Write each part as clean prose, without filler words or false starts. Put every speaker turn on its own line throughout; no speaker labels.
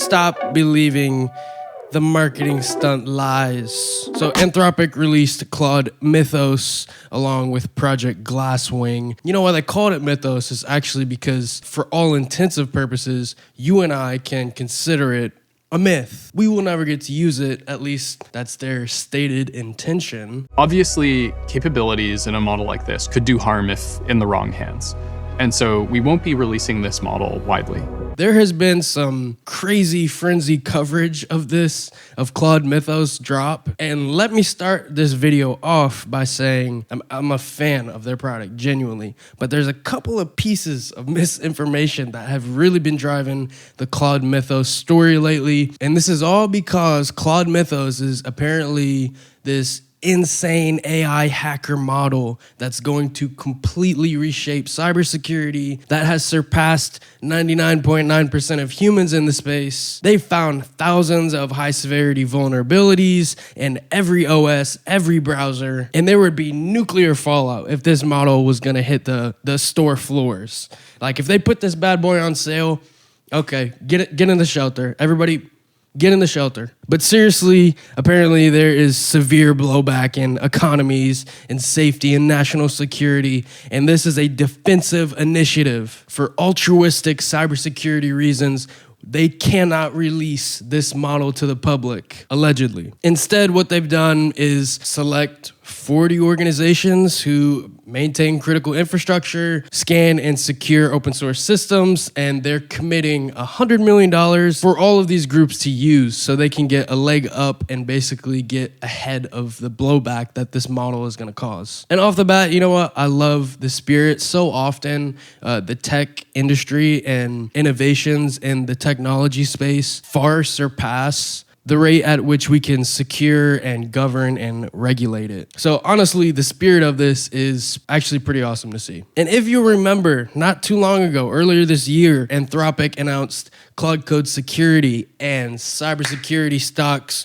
stop believing the marketing stunt lies. So Anthropic released Claude Mythos along with Project Glasswing. You know why they called it Mythos is actually because for all intensive purposes, you and I can consider it a myth. We will never get to use it, at least that's their stated intention.
Obviously, capabilities in a model like this could do harm if in the wrong hands. And so we won't be releasing this model widely.
There has been some crazy frenzy coverage of this, of Claude Mythos drop. And let me start this video off by saying I'm a fan of their product, genuinely. But there's a couple of pieces of misinformation that have really been driving the Claude Mythos story lately. And this is all because Claude Mythos is apparently this insane AI hacker model that's going to completely reshape cybersecurity, that has surpassed 99.9% of humans in the space. They found thousands of high severity vulnerabilities in every OS, every browser, and there would be nuclear fallout if this model was gonna hit the store floors. Like if they put this bad boy on sale, okay, get in the shelter. Everybody, get in the shelter. But seriously, apparently there is severe blowback in economies and safety and national security. And this is a defensive initiative for altruistic cybersecurity reasons. They cannot release this model to the public, allegedly. Instead, what they've done is select 40 organizations who maintain critical infrastructure, scan and secure open source systems, and they're committing $100 million for all of these groups to use so they can get a leg up and basically get ahead of the blowback that this model is gonna cause. And off the bat, you know what? I love the spirit. So often, the tech industry and innovations in the technology space far surpass the rate at which we can secure and govern and regulate it. So honestly, the spirit of this is actually pretty awesome to see. And if you remember, not too long ago, earlier this year, Anthropic announced Cloud Code security and cybersecurity stocks,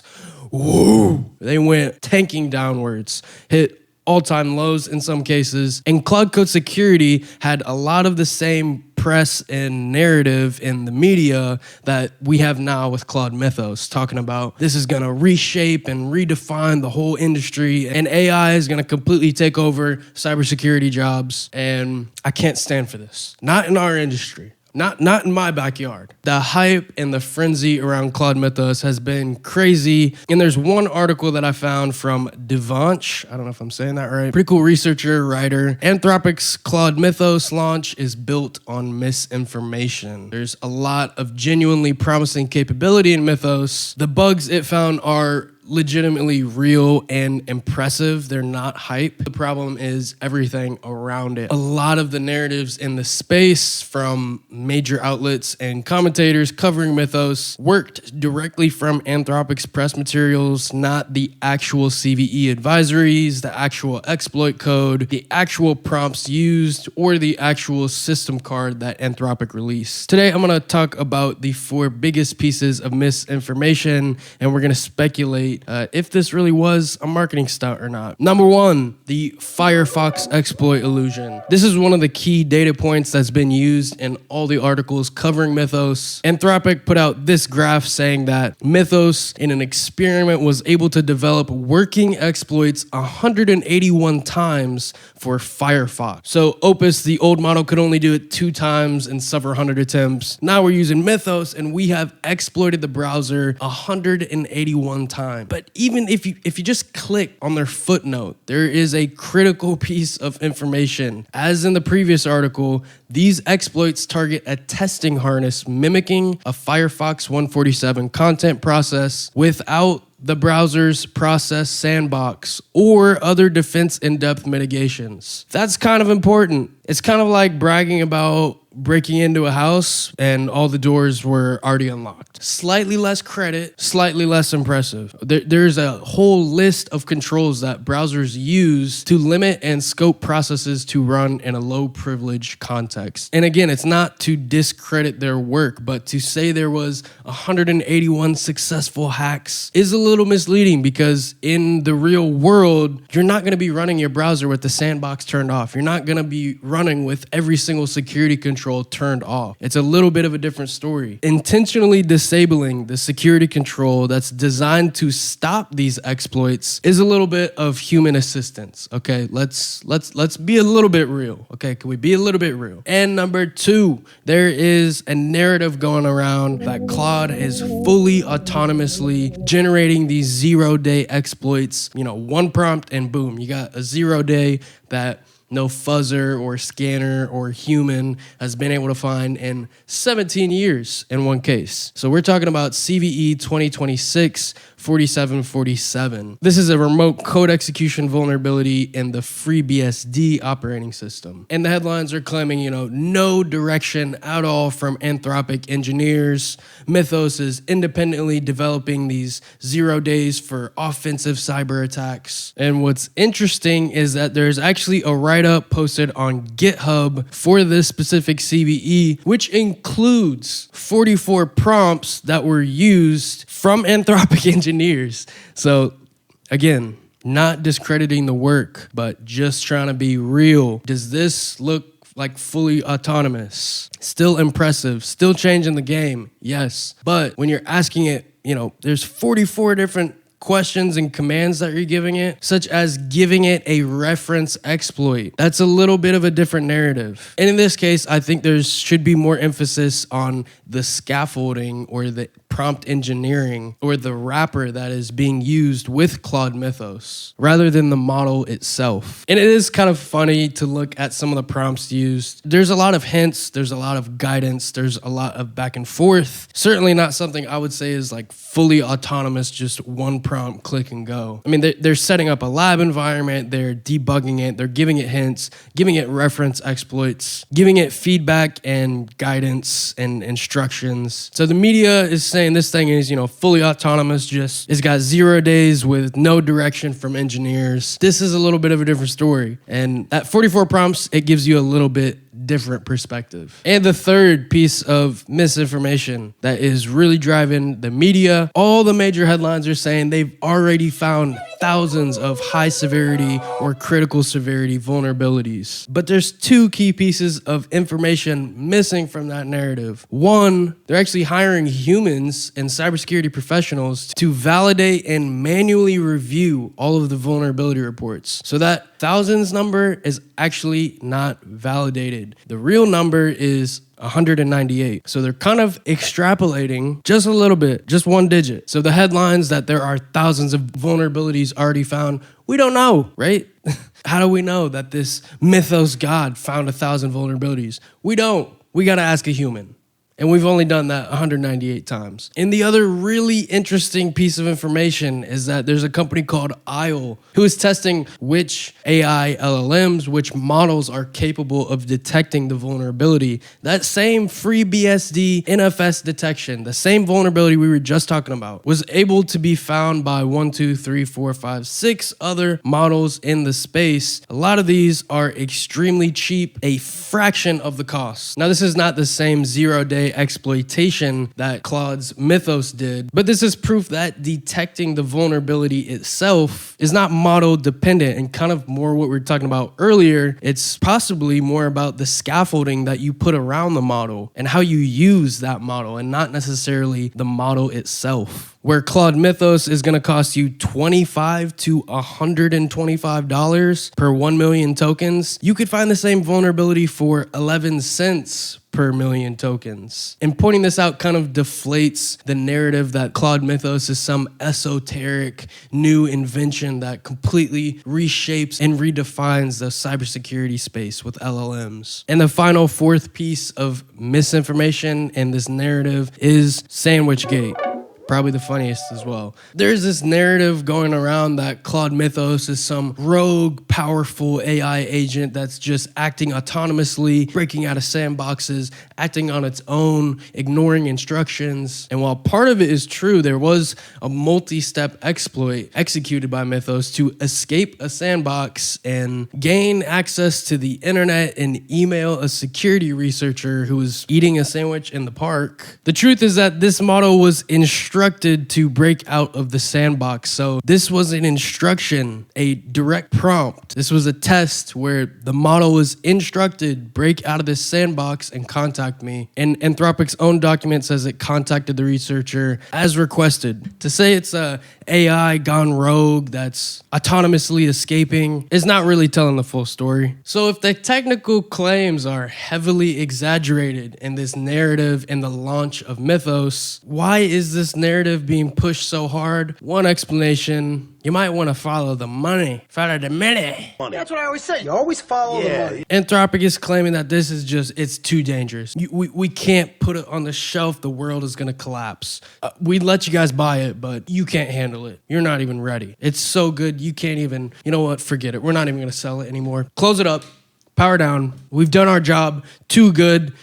whoa, they went tanking downwards, hit all-time lows in some cases. And Cloud Code security had a lot of the same press and narrative in the media that we have now with Claude Mythos, talking about this is gonna reshape and redefine the whole industry and AI is gonna completely take over cybersecurity jobs. And I can't stand for this. Not in our industry. Not in my backyard. The hype and the frenzy around Claude Mythos has been crazy. And there's one article that I found from debunk, I don't know if I'm saying that right, pretty cool researcher, writer. Anthropic's Claude Mythos launch is built on misinformation. There's a lot of genuinely promising capability in Mythos. The bugs it found are legitimately real and impressive. They're not hype. The problem is everything around it. A lot of the narratives in the space from major outlets and commentators covering Mythos worked directly from Anthropic's press materials, not the actual CVE advisories, the actual exploit code, the actual prompts used, or the actual system card that Anthropic released. Today, I'm gonna talk about the 4 biggest pieces of misinformation, and we're gonna speculate if this really was a marketing stunt or not. Number 1, the Firefox exploit illusion. This is one of the key data points that's been used in all the articles covering Mythos. Anthropic put out this graph saying that Mythos, in an experiment, was able to develop working exploits 181 times for Firefox. So Opus, the old model, could only do it 2 times in several hundred attempts. Now we're using Mythos and we have exploited the browser 181 times. But even if you just click on their footnote, there is a critical piece of information. As in the previous article, these exploits target a testing harness mimicking a Firefox 147 content process without the browser's process sandbox or other defense in-depth mitigations. That's kind of important. It's kind of like bragging about breaking into a house and all the doors were already unlocked. Slightly less credit, slightly less impressive. There's a whole list of controls that browsers use to limit and scope processes to run in a low privilege context. And again, it's not to discredit their work, but to say there was 181 successful hacks is a little misleading because in the real world, you're not gonna be running your browser with the sandbox turned off. You're not gonna be running with every single security control control turned off. It's a little bit of a different story. Intentionally disabling the security control that's designed to stop these exploits is a little bit of human assistance. Okay, let's be a little bit real. Okay, can we be a little bit real? And number two, there is a narrative going around that Claude is fully autonomously generating these 0-day exploits. You know, one prompt and boom, you got a 0-day that no fuzzer or scanner or human has been able to find in 17 years in one case. So we're talking about CVE 2026-4747. This is a remote code execution vulnerability in the FreeBSD operating system. And the headlines are claiming, you know, no direction at all from Anthropic engineers. Mythos is independently developing these 0 days for offensive cyber attacks. And what's interesting is that there's actually a write-up posted on GitHub for this specific CVE, which includes 44 prompts that were used from Anthropic engineers. So again, not discrediting the work, but just trying to be real. Does this look like fully autonomous? Still impressive, still changing the game, yes. But when you're asking it, you know, there's 44 different questions and commands that you're giving it, such as giving it a reference exploit. That's a little bit of a different narrative. And in this case, I think there should be more emphasis on the scaffolding or the prompt engineering or the wrapper that is being used with Claude Mythos rather than the model itself. And it is kind of funny to look at some of the prompts used. There's a lot of hints, there's a lot of guidance, there's a lot of back and forth. Certainly not something I would say is like fully autonomous, just one prompt, click and go. I mean, they're setting up a lab environment, they're debugging it, they're giving it hints, giving it reference exploits, giving it feedback and guidance and instructions. So the media is saying this thing is, you know, fully autonomous, just it's got 0 days with no direction from engineers. This is a little bit of a different story. And at 44 prompts, it gives you a little bit different perspective. And the third piece of misinformation that is really driving the media, all the major headlines are saying they've already found thousands of high severity or critical severity vulnerabilities. But there's two key pieces of information missing from that narrative. One, they're actually hiring humans and cybersecurity professionals to validate and manually review all of the vulnerability reports. So that thousands number is actually not validated. The real number is 198. So they're kind of extrapolating just a little bit, just one digit. So the headlines that there are thousands of vulnerabilities already found, we don't know, right? How do we know that this Mythos god found 1,000 vulnerabilities? We don't. We got to ask a human. And we've only done that 198 times. And the other really interesting piece of information is that there's a company called Isle who is testing which AI LLMs, which models are capable of detecting the vulnerability. That same FreeBSD NFS detection, the same vulnerability we were just talking about, was able to be found by 6 other models in the space. A lot of these are extremely cheap, a fraction of the cost. Now, this is not the same 0-day exploitation that Claude's Mythos did, but this is proof that detecting the vulnerability itself is not model dependent, and kind of more what we were talking about earlier. It's possibly more about the scaffolding that you put around the model and how you use that model, and not necessarily the model itself. Where Claude Mythos is going to cost you $25 to $125 per 1 million tokens, you could find the same vulnerability for 11 cents per million tokens. And pointing this out kind of deflates the narrative that Claude Mythos is some esoteric new invention that completely reshapes and redefines the cybersecurity space with LLMs. And the final fourth piece of misinformation in this narrative is SandwichGate. Probably the funniest as well. There's this narrative going around that Claude Mythos is some rogue, powerful AI agent that's just acting autonomously, breaking out of sandboxes, acting on its own, ignoring instructions. And while part of it is true, there was a multi-step exploit executed by Mythos to escape a sandbox and gain access to the internet and email a security researcher who was eating a sandwich in the park. The truth is that this model was instructed instructed to break out of the sandbox. So this was an instruction, a direct prompt. This was a test where the model was instructed, break out of this sandbox and contact me. And Anthropic's own document says it contacted the researcher as requested. To say it's a AI gone rogue that's autonomously escaping is not really telling the full story. So if the technical claims are heavily exaggerated in this narrative and the launch of Mythos, why is this narrative being pushed so hard? One explanation, you might want to follow the money. Follow the money.
That's what I always say. You always follow the money.
Anthropic is claiming that this is just, it's too dangerous. We can't put it on the shelf. The world is going to collapse. We'd let you guys buy it, but you can't handle it. You're not even ready. It's so good, you can't even, you know what, forget it. We're not even going to sell it anymore. Close it up. Power down. We've done our job. Too good.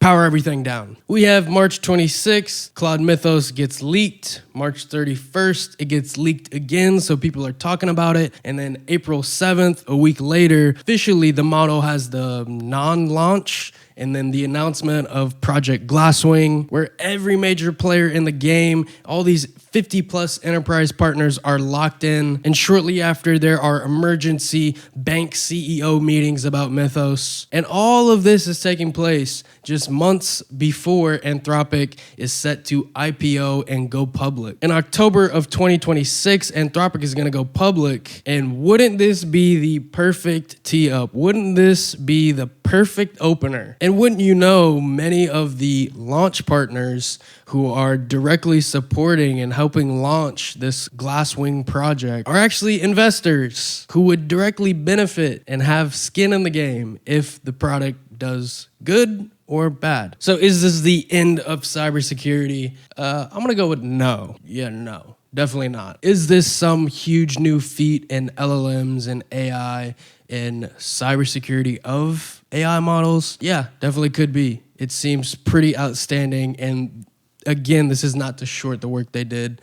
Power everything down. We have March 26th, Claude Mythos gets leaked. March 31st, it gets leaked again, so people are talking about it. And then April 7th, a week later, officially the model has the non-launch and then the announcement of Project Glasswing, where every major player in the game, all these 50 plus enterprise partners are locked in. And shortly after, there are emergency bank CEO meetings about Mythos. And all of this is taking place just months before Anthropic is set to IPO and go public. In October of 2026, Anthropic is gonna go public. And wouldn't this be the perfect tee up? Wouldn't this be the perfect opener? And wouldn't you know, many of the launch partners who are directly supporting and helping launch this Glasswing project are actually investors who would directly benefit and have skin in the game if the product does good or bad. So is this the end of cybersecurity? I'm gonna go with no. Yeah, no. Definitely not. Is this some huge new feat in LLMs and AI and cybersecurity of AI models? Yeah, definitely could be. It seems pretty outstanding. And again, this is not to short the work they did,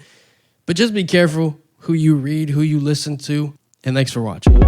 but just be careful who you read, who you listen to, and thanks for watching.